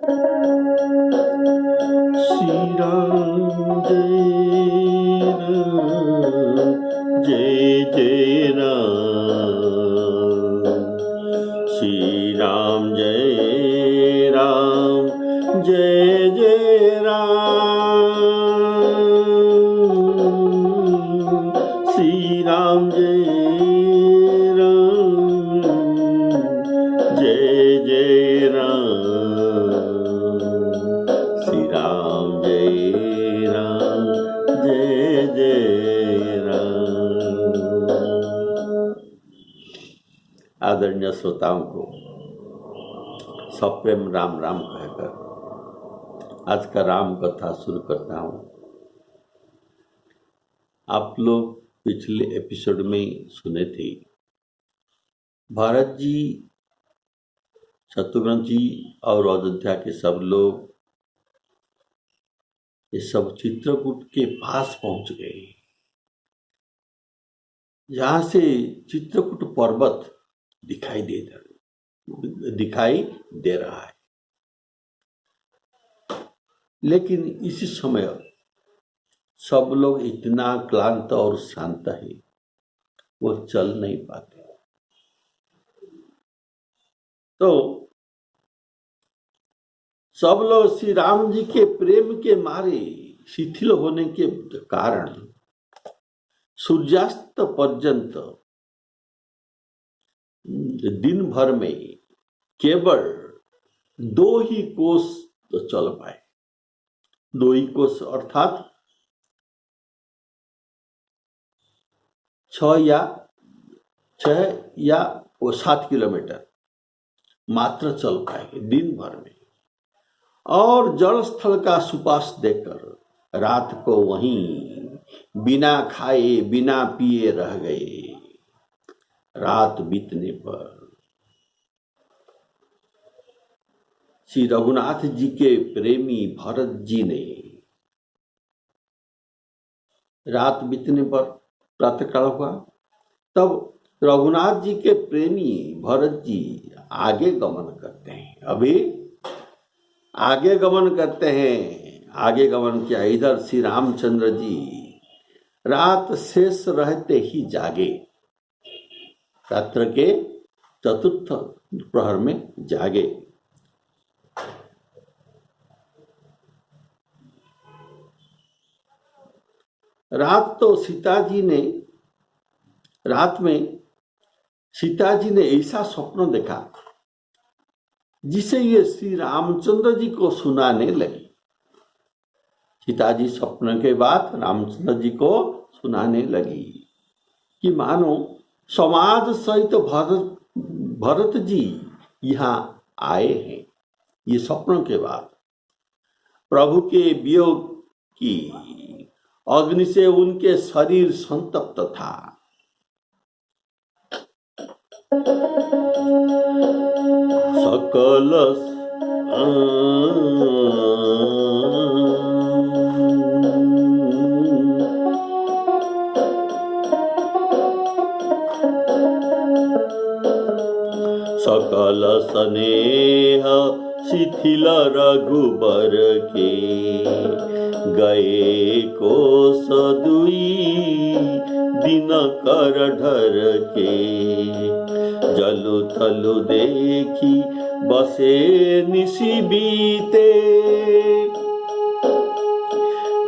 श्री राम जय जय राम, श्री राम जय राम जय जय राम, श्री राम जय राम जय जय राम, श्री राम जय राम जय जय राम। आदरणीय श्रोताओं को सप्रेम राम राम कहकर आज का राम कथा शुरू करता हूँ। आप लोग पिछले एपिसोड में सुने थे, भरत जी, शत्रुघ्न जी और अयोध्या के सब लोग ये सब चित्रकूट के पास पहुंच गए, जहां से चित्रकूट पर्वत दिखाई दे रहा है। लेकिन इसी समय सब लोग इतना क्लांत और शांत है, वो चल नहीं पाते। तो सब लोग श्री राम जी के प्रेम के मारे शिथिल होने के कारण सूर्यास्त पर्यंत दिन भर में केवल 2 ही कोस तो चल पाए। 2 ही कोस अर्थात 6 या 7 किलोमीटर मात्र चल पाएंगे दिन भर में, और जल स्थल का सुपास देकर रात को वहीं बिना खाए बिना पिए रह गए। रात बीतने पर श्री रघुनाथ जी के प्रेमी भरत जी ने, रात बीतने पर प्रातःकाल हुआ, तब रघुनाथ जी के प्रेमी भरत जी आगे गमन करते हैं। अभी आगे गमन करते हैं। आगे गमन किया। इधर श्री रामचंद्र जी रात शेष रहते ही जागे, रात्र के 4th प्रहर में जागे। रात में सीता जी ने ऐसा स्वप्न देखा जिसे ये श्री रामचंद्र जी को सुनाने लगी। सीता जी स्वप्न के बाद रामचंद्र जी को सुनाने लगी कि मानो समाज सहित भरत जी यहाँ आए हैं। ये स्वप्न के बाद प्रभु के वियोग की अग्नि से उनके शरीर संतप्त था। सकल सकल स्नेह शिथिल रघुबर के, गए कोस 2 दिन कर ढर के। जलु थलु देखी बसे निशि बीते,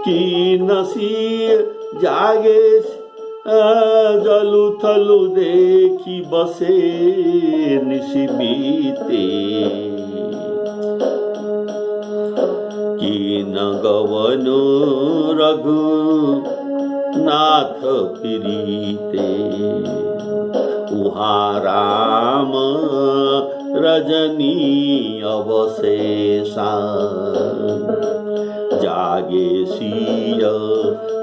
की नसी जागे जलु थलु देखी बसे निशि बीते। की न गवनु रघुनाथ प्रीते, उहाँ राम रजनी अवशेषा। जागे सिय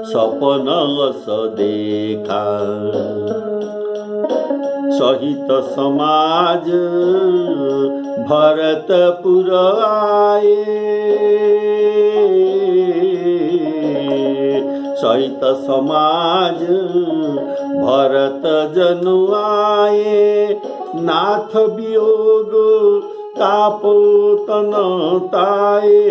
सपन अस देखा, सहित समाज भरतपुर आए। सहित समाज भरत जन आए, नाथ वियोग तापो तन ताए।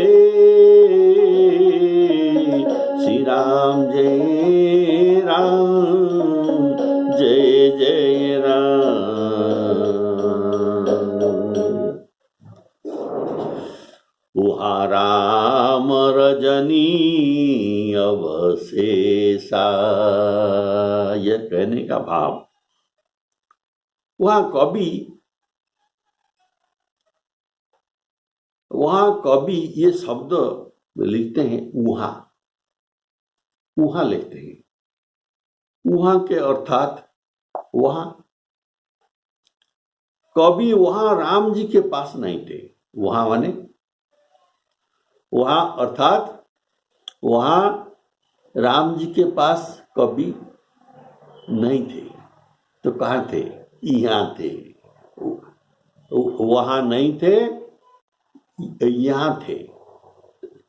श्री राम जय राम, जय जय राम। वहाँ राम रजनी अवशेषा, यह कहने का भाव। वहां कवि ये शब्द लिखते हैं वहां लिखते हैं। वहां के अर्थात वहां कवि वहां राम जी के पास नहीं थे। वहां माने वहां अर्थात वहां राम जी के पास कवि नहीं थे तो कहाँ थे? यहाँ थे। वहां नहीं थे, यहाँ थे।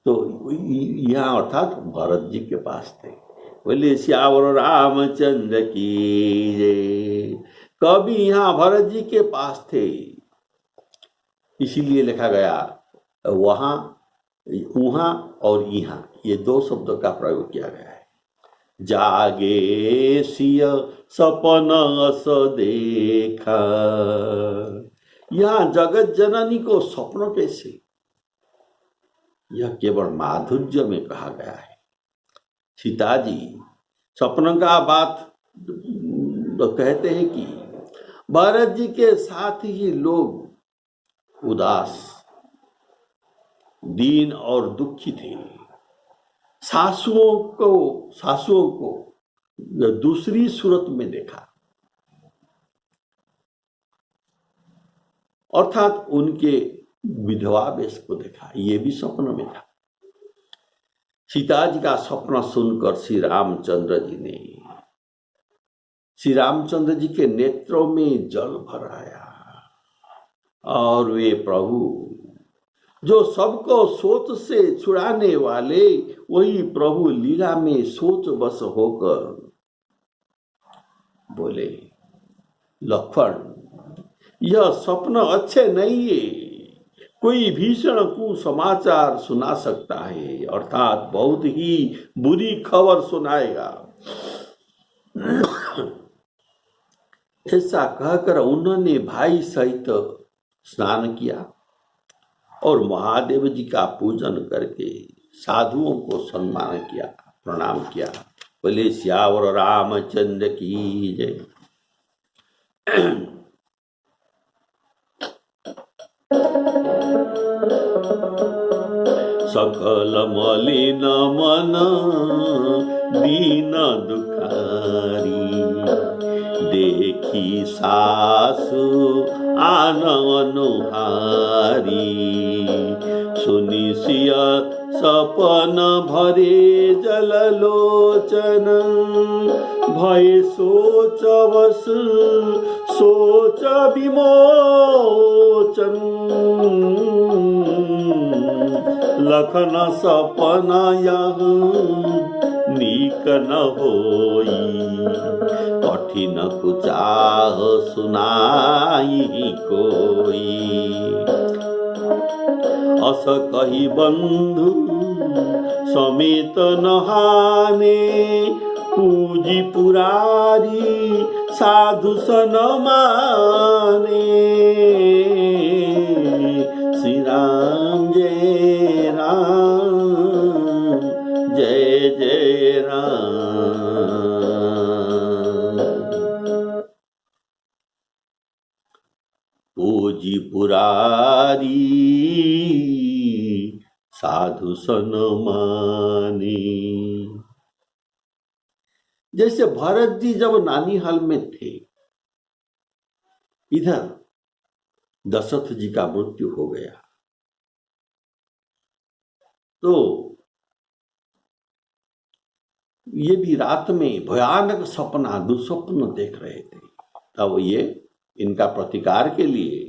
तो यहाँ अर्थात भरत जी के पास थे। बोले श्यावर रामचंद्र की जय। कवि यहाँ भरत जी के पास थे, इसीलिए लिखा गया वहां, वहां और यहाँ, ये दो शब्दों का प्रयोग किया गया है। जागे सिय सपन अस देखा, यहाँ जगत जननी को स्वप्न कैसे? यह केवल माधुर्य में कहा गया है। सीता जी स्वप्न का बात तो कहते हैं कि भरत जी के साथ ही लोग उदास, दीन और दुखी थे। सासुओं को दूसरी सूरत में देखा, अर्थात उनके विधवा वेश को देखा। ये भी स्वप्न में था। सीता जी का स्वप्न सुनकर श्री रामचंद्र जी के नेत्रों में जल भर आया और वे प्रभु जो सबको सोच से छुड़ाने वाले, वही प्रभु लीला में सोच बस होकर बोले, लक्ष्मण यह स्वप्न अच्छे नहीं है, कोई भीषण कुसमाचार सुना सकता है, अर्थात बहुत ही बुरी खबर सुनाएगा। ऐसा कहकर उन्होंने भाई सहित स्नान किया और महादेव जी का पूजन करके साधुओं को सम्मान किया, प्रणाम किया। बोले श्यावर रामचंद्र की जय। सकल मलिन मन दीन दुखारी, देखी सासु आन अनुहारी, सुनि सिय सपन भरे जल लोचन, भय सोच बस सोच विमोचन, लखन सपन यह नीक न होई, कठिन कुचाह सुनाई कोई, अस कही बंधु समेत नहाने, पूजी पुरारी साधु सन माने, श्री राम जय राम, जय जय राम। पूजी पुरारी साधु सन माने। जैसे भरत जी जब नानीहाल में थे, इधर दशरथ जी का मृत्यु हो गया, तो ये भी रात में भयानक सपना, दुस्वप्न देख रहे थे। तब ये इनका प्रतिकार के लिए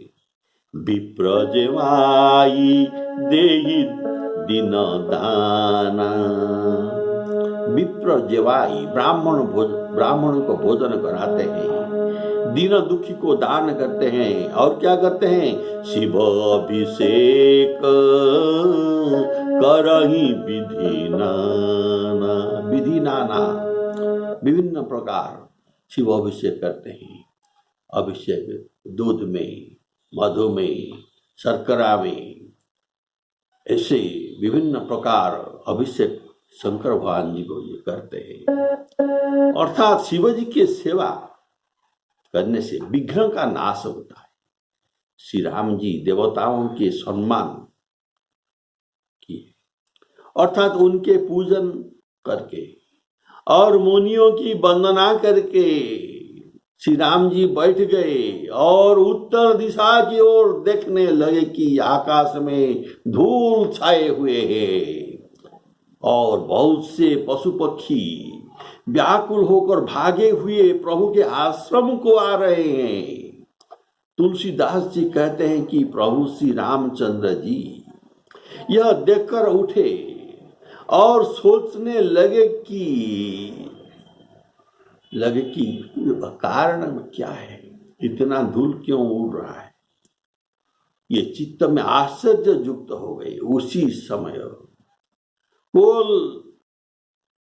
विप्र जेवाई देहि दिन दाना, विप्र जेवाई ब्राह्मण को भोजन कराते हैं, दीन दुखी को दान करते हैं। और क्या करते हैं? शिव अभिषेक करही विधि नाना, विधि नाना, विभिन्न प्रकार शिव अभिषेक करते हैं। अभिषेक दूध में, मधु में, शर्करा में, ऐसे विभिन्न प्रकार अभिषेक शंकर भगवान जी को ये करते हैं। अर्थात शिव जी की सेवा करने से विघ्न का नाश होता है। श्री राम जी देवताओं के सम्मान किए, अर्थात उनके पूजन करके और मुनियों की वंदना करके श्री राम जी बैठ गए और उत्तर दिशा की ओर देखने लगे कि आकाश में धूल छाए हुए हैं और बहुत से पशु पक्षी व्याकुल होकर भागे हुए प्रभु के आश्रम को आ रहे हैं। तुलसीदास जी कहते हैं कि प्रभु श्री रामचंद्र जी यह देखकर उठे और सोचने लगे कि कारण क्या है, इतना धूल क्यों उड़ रहा है। ये चित्त में आश्चर्य युक्त हो गए। उसी समय कोल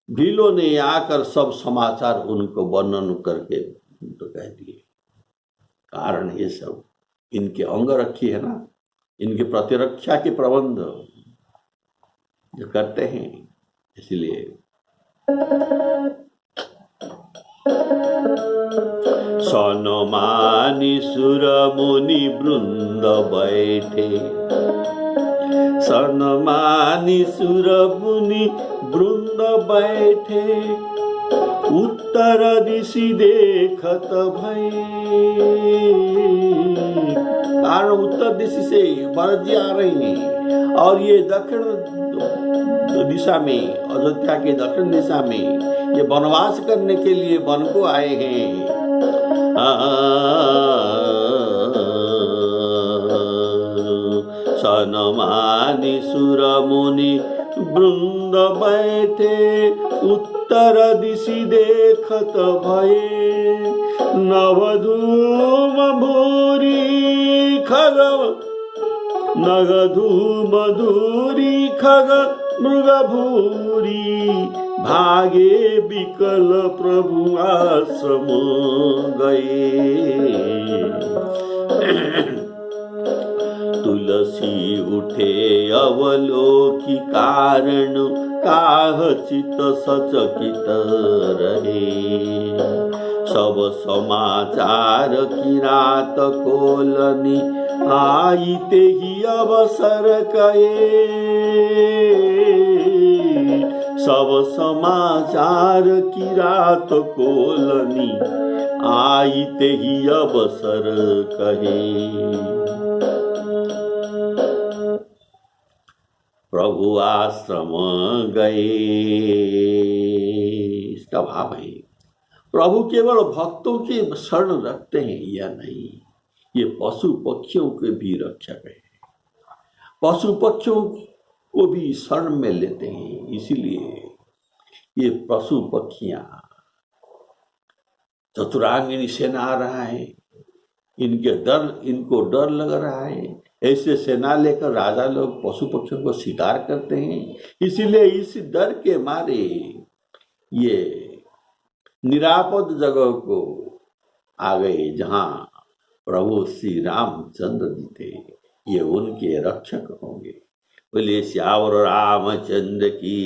भीलों ने आकर सब समाचार उनको वर्णन करके तो कह दिए। कारण ये सब इनके अंग रखी है ना, इनके प्रतिरक्षा के प्रबंध जो करते हैं, इसलिए सनमानी सुर मुनि वृंद बैठे, सनमानी सुर मुनि वृंद बैठे, उत्तर दिशि देखत भय। कारण उत्तर दिशा से भरत जी आ रहे हैं और ये दक्षिण दिशा में, अयोध्या के दक्षिण दिशा में ये वनवास करने के लिए वन को आए हैं। सनमानी सुर मुनि वृंद बैठे, उत्तर दिशि देखत भये, नवधूम भूरी खग, नगधूम धूरी खग मृग भूरी, भागे विकल प्रभु आश्रम गए। तुलसी उठे अवलोकी, कारण काह चित सचकित रहे, सब समाचार किरात कोलनी, आईते ही अवसर कहे। सब समाचार किरात कोलनी, आईते ही अवसर कहे। प्रभु आश्रम गए। इसका भाव है प्रभु केवल भक्तों के शरण रखते हैं या नहीं, ये पशु पक्षियों के भी रक्षक है। पशु पक्षियों को भी शरण में लेते हैं, इसीलिए ये पशु पक्षियां चतुरांगिनी सेना आ रहा है, इनको डर लग रहा है। ऐसे सेना लेकर राजा लोग पशु पक्षियों को शिकार करते हैं, इसीलिए इस डर के मारे ये निरापद जगह को आ गए जहां प्रभु श्री रामचंद्र जी थे। ये उनके रक्षक होंगे। बोले श्यावर रामचंद्र की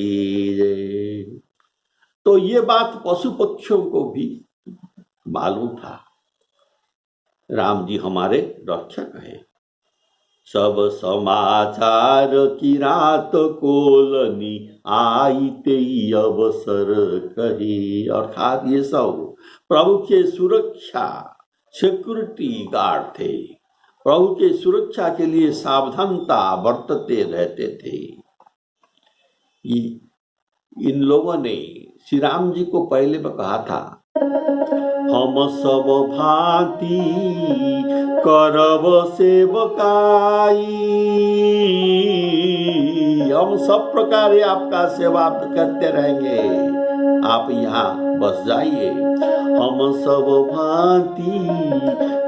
जय। तो ये बात पशु पक्षियों को भी मालूम था, राम जी हमारे रक्षक है। सब समाचार की रात कोलनी, आईते अवसर कही। अर्थात ये सब प्रभु के सुरक्षा सिक्योरिटी गार्ड थे, प्रभु के सुरक्षा के लिए सावधानता बरतते रहते थे। इन लोगों ने श्री राम जी को पहले में कहा था, हम सब भांति करब सेवकाई, हम सब प्रकार आपका सेवा करते रहेंगे। आप यहाँ बस जाइए। हम सब भांति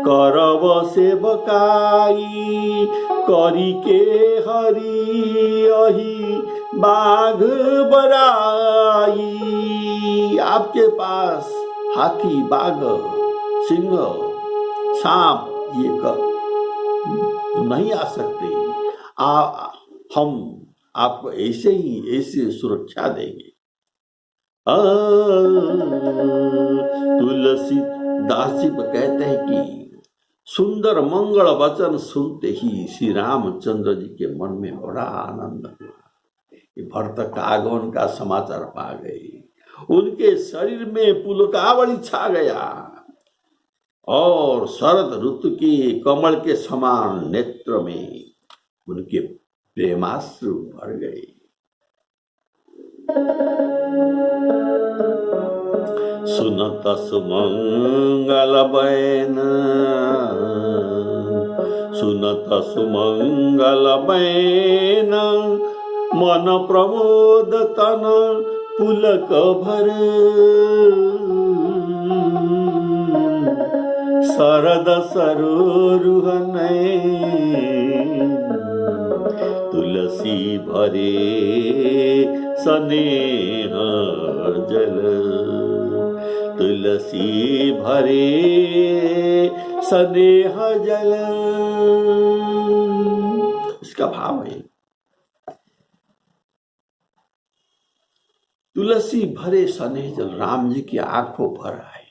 करब सेवकाई, करी के हरि अहि बाघ बराई। आपके पास हाथी, बाघ, सिंह, सांप ये नहीं आ सकते। हम आपको ऐसे सुरक्षा देंगे। तुलसीदास जी कहते हैं कि सुंदर मंगल वचन सुनते ही श्री रामचंद्र जी के मन में बड़ा आनंद हुआ कि भरत का आगमन का समाचार पा गए। उनके शरीर में पुलकावली छा गया और शरद ऋतु के कमल के समान नेत्र में उनके प्रेमाश्रु भर गए। सुनत सुमंगल बैन, सुनत सुमंगल बैन, मन प्रमोद तन पुलक भर। शरद सरोरुह नयन, तुलसी भरे स्नेह जल। तुलसी भरे स्नेह जल। इसका भाव है तुलसी भरे स्नेह जल। राम जी की आंखों भर आए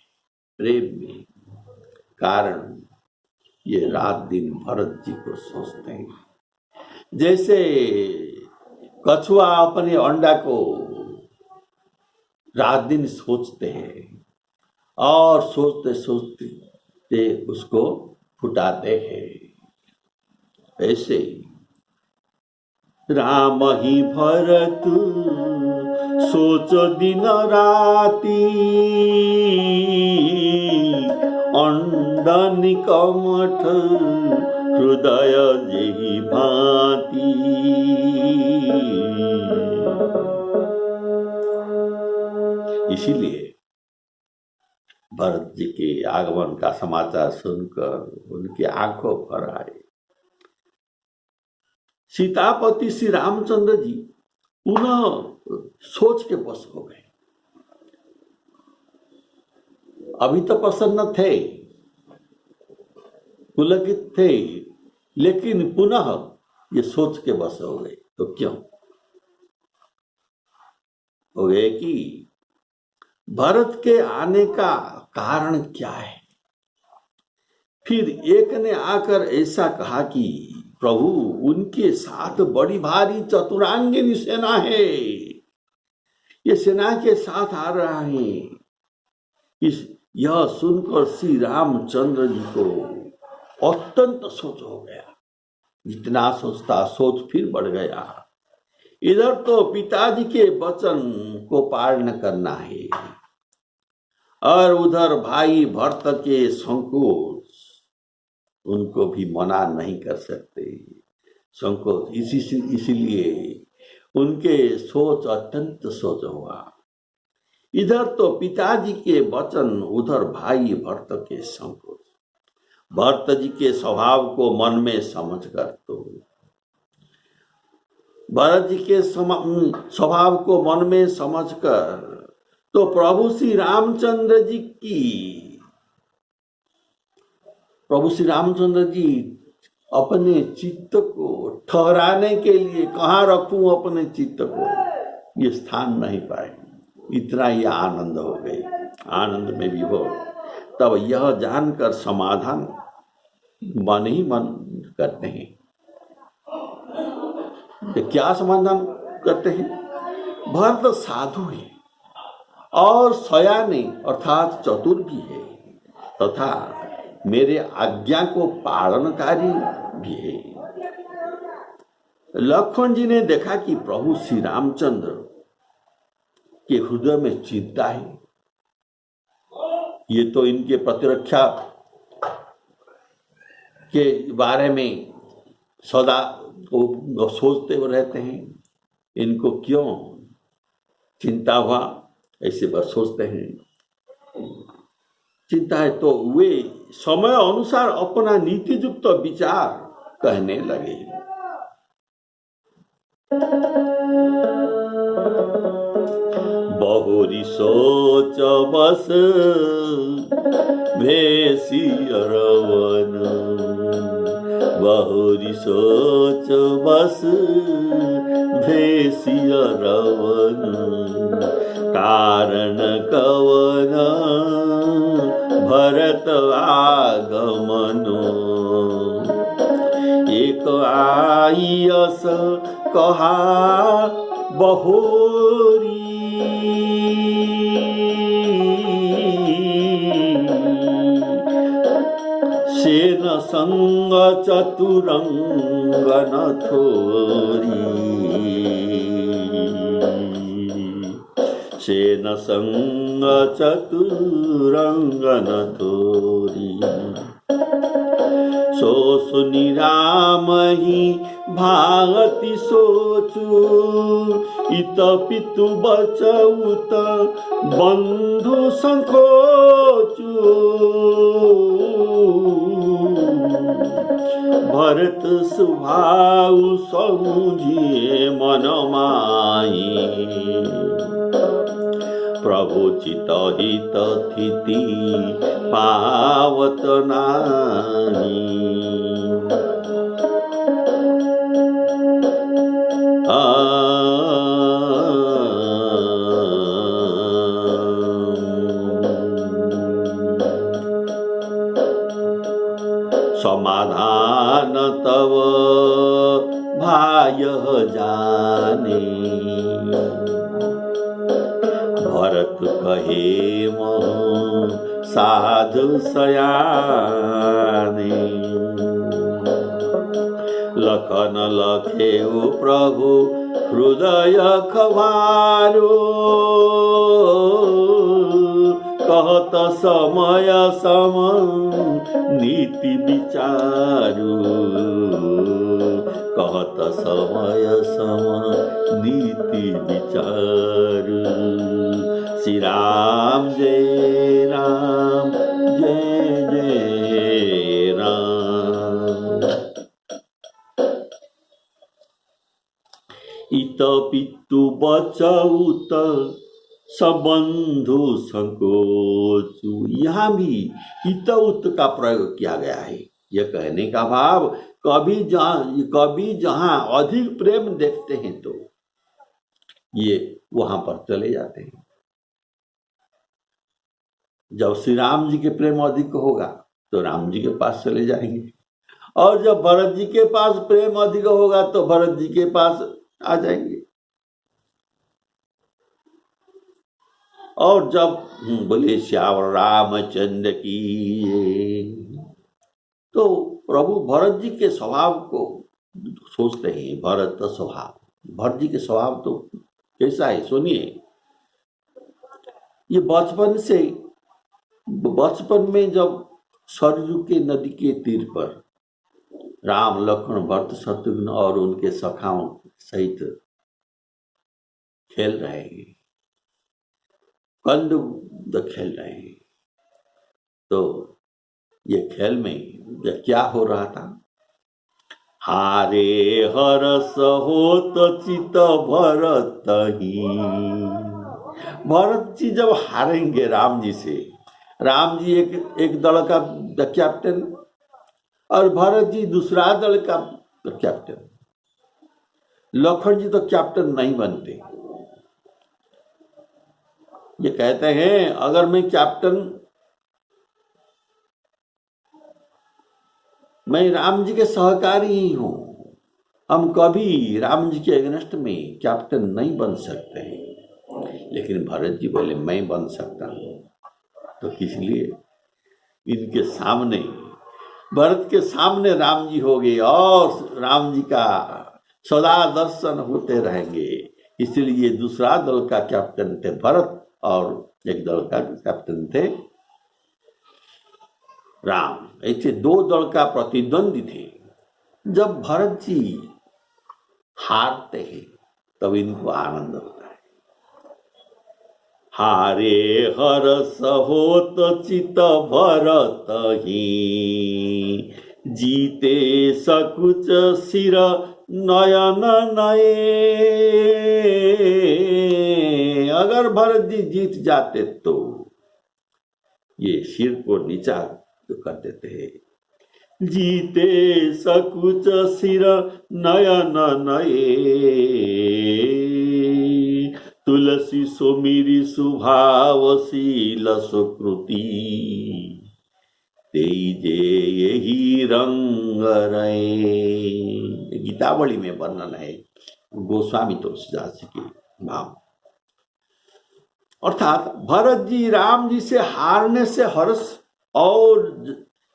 प्रेम में। कारण ये रात दिन भरत जी को सोचते हैं। जैसे कछुआ अपने अंडा को रात दिन सोचते हैं और सोचते सोचते उसको फुटाते हैं। ऐसे राम ही भरत सोचो दिन राती, अंडा निकमठ हृदय जेहि भांति। इसीलिए भरत जी के आगमन का समाचार सुनकर उनकी आंखों भर आए। सीतापति श्री रामचंद्र जी पुनः सोच के बस हो गए। अभी तो प्रसन्न थे, पुलकित थे, लेकिन पुनः ये सोच के बस हो गए। तो क्यों हो गए कि भरत के आने का कारण क्या है। फिर एक ने आकर ऐसा कहा कि प्रभु उनके साथ बड़ी भारी चतुरांगिनी सेना है, ये सेना के साथ आ रहा है। यह सुनकर श्री रामचंद्र जी को अत्यंत सोच हो गया। जितना सोचता सोच फिर बढ़ गया। इधर तो पिताजी के वचन को पालन करना है और उधर भाई भरत के संकोच, उनको भी मना नहीं कर सकते। संकोच इसीलिए उनके सोच अत्यंत सोच हुआ। इधर तो पिताजी के वचन, उधर भाई भरत के संकोच। भरत जी के स्वभाव को मन में समझकर तो भरत जी के स्वभाव को मन में समझकर तो प्रभु श्री रामचंद्र जी अपने चित्त को ठहराने के लिए कहाँ रखूं अपने चित्त को, ये स्थान नहीं पाए। इतना ही आनंद हो गए, आनंद में विभोर। तब यह जानकर समाधान मन ही मन करते हैं। क्या समाधान करते हैं? भरत साधु है और सयाने अर्थात चतुर भी है तथा मेरे आज्ञा को पालनकारी भी है। लक्ष्मण जी ने देखा कि प्रभु श्री रामचंद्र के हृदय में चिंता है। ये तो इनके प्रतिरक्षा के बारे में सदा सोचते हुए रहते हैं। इनको क्यों चिंता हुआ, ऐसे बस सोचते हैं। चिंता है तो वे समय अनुसार अपना नीति युक्त विचार कहने लगे। बहुरी सोच बस भेसी अरवन, बहुरी सोच बस भेसी अरवन, कारण कवन भरत आगमनो, एक आयस कहा बहोरी, सेन संग चतुरंग न थोरी, सेन संग चतुरंग न थोरी, सो सुनि राम ही भागति सोचु, इत पितु बचउत बंधु संकोचु, भरत सुभाउ समुझिए मन माही, प्रभु चित हित थिति पावत नाही, समाधान तव भाय जाने, भरत कहे साधु सयाने, लखन लखे प्रभु हृदय खवारो, कहत समय सम नीति विचारू, कहत समय सम नीति विचारू, श्री राम जय राम जय जय राम, इत पितु बचउत सबंधु संकोचु। यहाँ भी इत उत का प्रयोग किया गया है। यह कहने का भाव कभी जहाँ अधिक प्रेम देखते हैं तो ये वहां पर चले जाते हैं। जब श्री राम जी के प्रेम अधिक होगा तो राम जी के पास चले जाएंगे, और जब भरत जी के पास प्रेम अधिक होगा तो भरत जी के पास आ जाएंगे। और जब बोले श्याम रामचंद्र की, तो प्रभु भरत जी के स्वभाव को सोचते हैं। भरत का स्वभाव, भरत जी के स्वभाव तो कैसा है सुनिए। ये बचपन में जब सरयू के नदी के तीर पर राम लक्ष्मण भरत शत्रुघ्न और उनके सखाओं सहित खेल रहे हैं, कंद खेल रहे हैं, तो ये खेल में क्या हो रहा था? हारे हरस होत चित भरत ही। भरत जी जब हारेंगे राम जी से, राम जी एक दल का कैप्टन और भरत जी दूसरा दल का कैप्टन, लक्ष्मण जी तो कैप्टन नहीं बनते। ये कहते हैं अगर मैं कैप्टन, मैं राम जी के सहकारी ही हूं, हम कभी राम जी के अगेंस्ट में कैप्टन नहीं बन सकते हैं। लेकिन भरत जी बोले मैं बन सकता हूं। तो किस लिए? इनके सामने, भरत के सामने राम जी हो गए और राम जी का सदा दर्शन होते रहेंगे। इसलिए दूसरा दल का कैप्टन थे भरत और एक दल का कैप्टन थे राम। ऐसे दो दल का प्रतिद्वंदी थे। जब भरत जी हारते हैं तब इनको आनंद होता है। हारे हरस होत चित भरत ही, जीते सकुच सिर नयन नये। अगर भरत जी जीत जाते तो ये सिर को नीचा कर देते। जीते सकुच सिर नयन नये, तुलसी सोमिरी सुभावशील सुकृति, तेजे यही रंग रहे। गीतावली में वर्णन है गोस्वामी तुलसीदास जी के भाव। अर्थात भरत जी राम जी से हारने से हर्ष और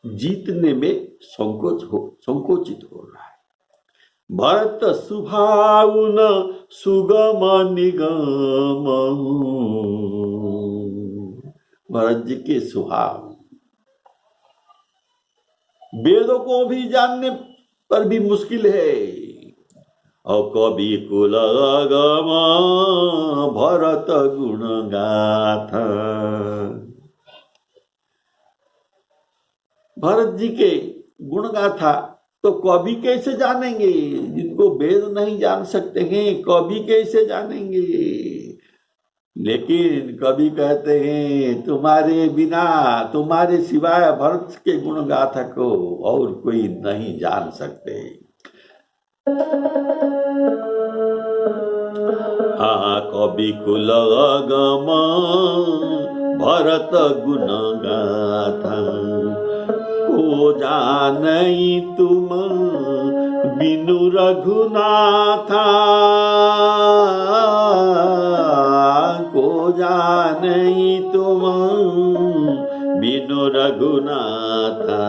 जीतने में संकोचित हो रहा है। भरत सुभाउन सुगम निगम, भरत जी के स्वभाव वेदों को भी जानने पर भी मुश्किल है। और कवि कुलगम भरत गुण गाथा, भरत जी के गुण गाथा तो कवि कैसे जानेंगे? जिनको वेद नहीं जान सकते हैं कवि कैसे जानेंगे? लेकिन कवि कहते हैं तुम्हारे बिना, तुम्हारे सिवाय भरत के गुण गाथा को और कोई नहीं जान सकते। हाँ कवि कुलगम भरत गुण गाथा, को जानई तुम बिनु रघुनाथा, को जानई तुम बिनु रघुनाथा।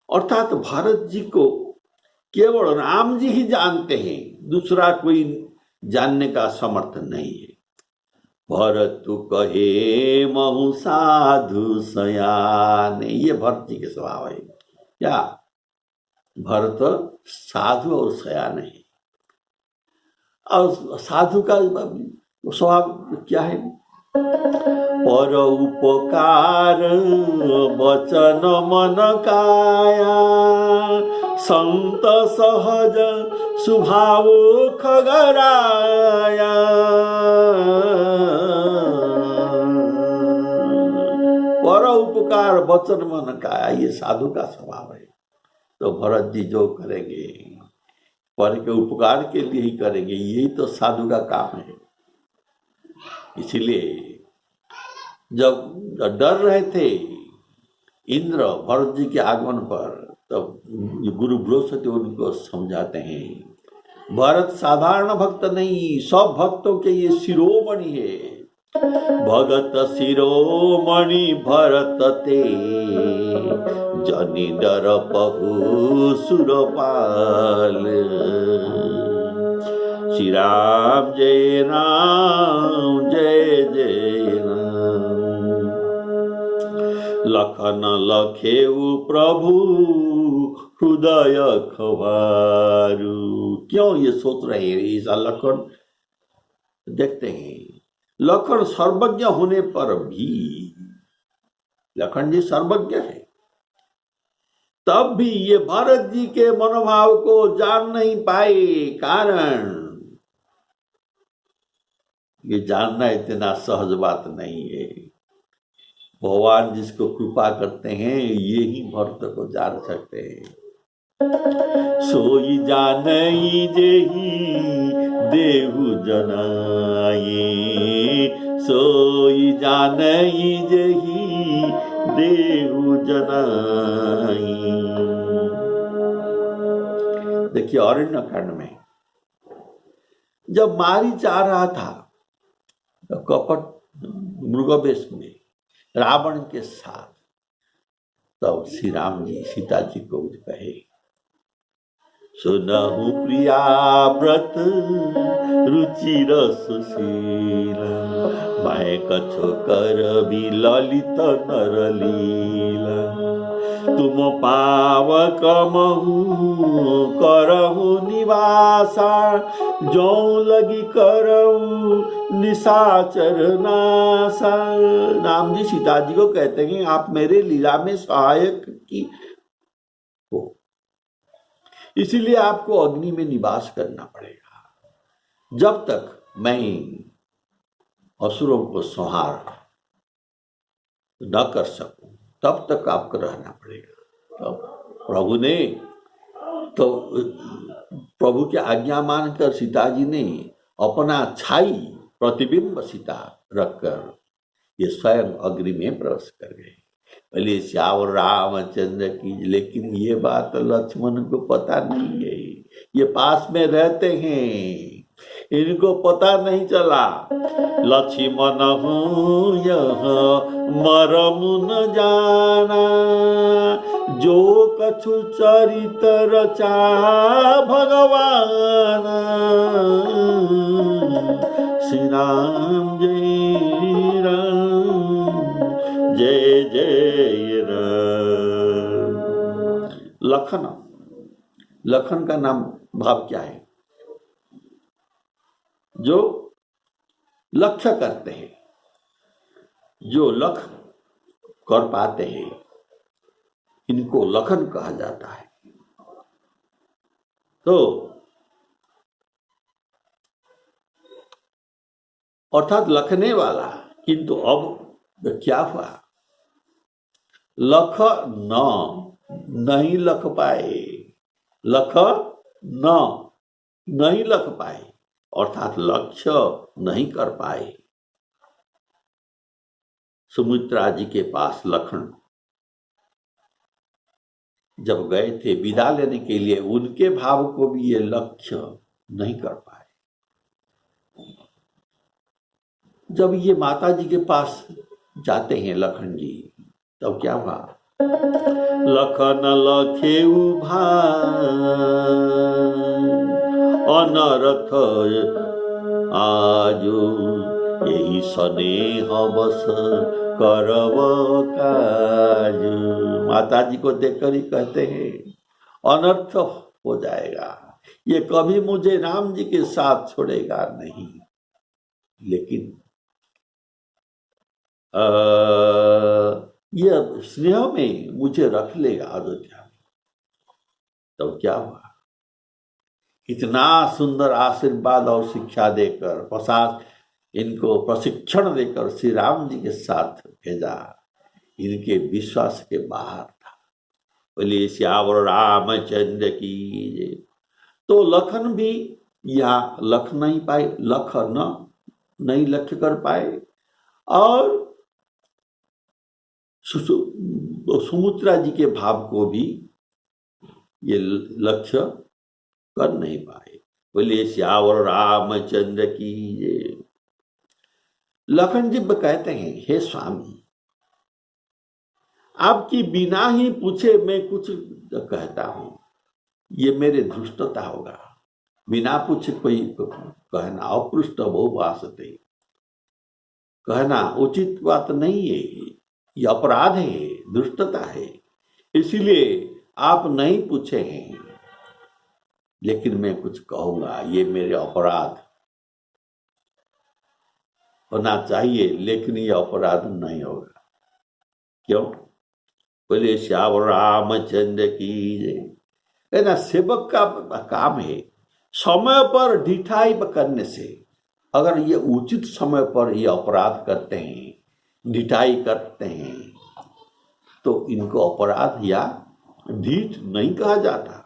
अर्थात भारत जी को केवल राम जी ही जानते हैं, दूसरा कोई जानने का समर्थ नहीं है। भरत कहे महु साधु सयान, ये भरत जी के स्वभाव है। क्या भरत साधु और सयान है? और साधु का स्वभाव क्या है? पर उपकार वचन मन काया, संत सहज स्वभाव खगराया। पर उपकार वचन मन काया, ये साधु का स्वभाव है। तो भरत जी जो करेंगे पर के उपकार के लिए ही करेंगे, यही तो साधु का काम है। इसीलिए जब डर रहे थे इंद्र भरत जी के आगमन पर, तब गुरु बृहस्पति उनको समझाते हैं भरत साधारण भक्त नहीं, सब भक्तों के ये शिरोमणि है। भगत शिरोमणि भरत ते, जनि डर पहु सुरपाल। श्री राम जय राम जय जय राम, लखन लखेऊ प्रभु हृदय खवारू। क्यों ये सोच रहे हैं? ऐसा लखन देखते हैं, लखन सर्वज्ञ होने पर भी, लखन जी सर्वज्ञ है, तब भी ये भरत जी के मनोभाव को जान नहीं पाए। कारण ये जानना इतना सहज बात नहीं है। भगवान जिसको कृपा करते हैं यही भक्त को जान सकते हैं। सोई जानई जेहि देहु जनाए, सोई जानई जेहि देहु जनाई। देखिए अरण्य कांड में जब मारीच आ रहा था तो कपट मृगवेश में रावण के साथ, तब श्री राम जी सीता जी को कहे सुनहु प्रिया व्रत रुचिर सुशील, मैं कछो कर भी ललित नर लीला। तुम पावक महु करहु निवासा, जो लगी करहु निशाचर नासा। राम जी सीता जी को कहते हैं आप मेरे लीला में सहायक की हो, इसीलिए आपको अग्नि में निवास करना पड़ेगा। जब तक मैं असुरों को संहार न कर सकूं तब तक आपको रहना पड़ेगा। तो प्रभु की आज्ञा मानकर सीता जी ने अपना छाई प्रतिबिंब सीता रखकर ये स्वयं अग्नि में प्रवेश कर गए। बोले श्यावर रामचंद्र की। लेकिन ये बात लक्ष्मण को पता नहीं है, ये पास में रहते हैं, इनको पता नहीं चला। लक्ष्मण हूँ यह मरम न जाना, जो कछु चरित रचा भगवान। श्री राम जय राम, जय जय राम। लखन का नाम भाव क्या है? जो लक्ष्य करते हैं, जो लक्ष्य कर पाते हैं, इनको लखन कहा जाता है। तो अर्थात लखने वाला। किंतु अब क्या हुआ? लख नहीं लख पाए, लख नहीं लख पाए, अर्थात लक्ष्य नहीं कर पाए। सुमित्रा जी के पास लखन जब गए थे विदा लेने के लिए, उनके भाव को भी ये लक्ष्य नहीं कर पाए। जब ये माता जी के पास जाते हैं लखन जी, तब क्या हुआ? लखन लखेउ अनरथ आजु, यही स्नेह बस करव काजु। माता जी को देखकर ही कहते हैं अनर्थ हो जाएगा, ये कभी मुझे राम जी के साथ छोड़ेगा नहीं, लेकिन यह स्नेह में मुझे रख लेगा अयोध्या में। तब क्या हुआ? इतना सुंदर आशीर्वाद और शिक्षा देकर, इनको प्रशिक्षण देकर श्री राम जी के साथ भेजा, इनके विश्वास के बाहर था। बोले श्यावर रामचंद्र की। तो लखन भी यहाँ लख नहीं पाए, नहीं लक्ष्य कर पाए, और सुमित्रा जी के भाव को भी ये लक्ष्य कर नहीं पाए। बोले श्यावर रामचंद्र की। लखन जी कहते हैं हे स्वामी, आपकी बिना ही पूछे मैं कुछ कहता हूं, ये मेरे धृष्टता होगा। बिना पूछे कोई कहना अपृष्ट बहुभाषते, कहना उचित बात नहीं है, ये अपराध है, दुष्टता है। इसीलिए आप नहीं पूछे हैं, लेकिन मैं कुछ कहूंगा, ये मेरे अपराध होना चाहिए, लेकिन ये अपराध नहीं होगा। क्यों? बोले श्यावर रामचंद्र की। है ना, सेवक का काम है समय पर ढिठाई करने से। अगर ये उचित समय पर ये अपराध करते हैं, ढिठाई करते हैं, तो इनको अपराध या ढीठ नहीं कहा जाता।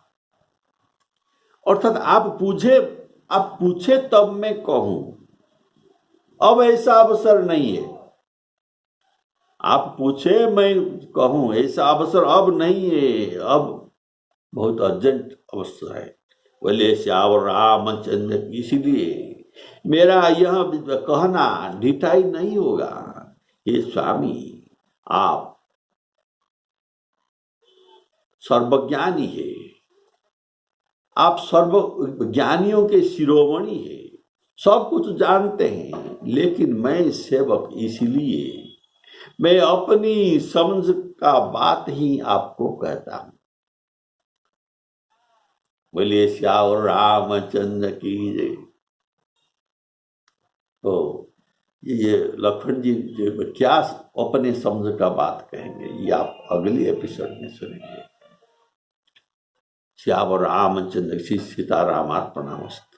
अर्थात आप पूछे तब मैं कहूं, अब ऐसा अवसर नहीं है। आप पूछे मैं कहूं, ऐसा अवसर अब नहीं है, अब बहुत अर्जेंट अवसर है। बोले श्यावर रामचंद्र, इसीलिए मेरा यह कहना ढिठाई नहीं होगा। हे स्वामी, आप सर्वज्ञानी है, आप सर्वज्ञानियों के शिरोमणि है, सब कुछ जानते हैं, लेकिन मैं सेवक इसलिए मैं अपनी समझ का बात ही आपको कहता हूं। बोलिए श्याम रामचंद्र की जय। तो ये लक्ष्मण जी जो क्या अपने समझ का बात कहेंगे, ये आप अगली एपिसोड में सुनेंगे। श्याम रामचंद्र श्री सीताराम अर्पणमस्तु।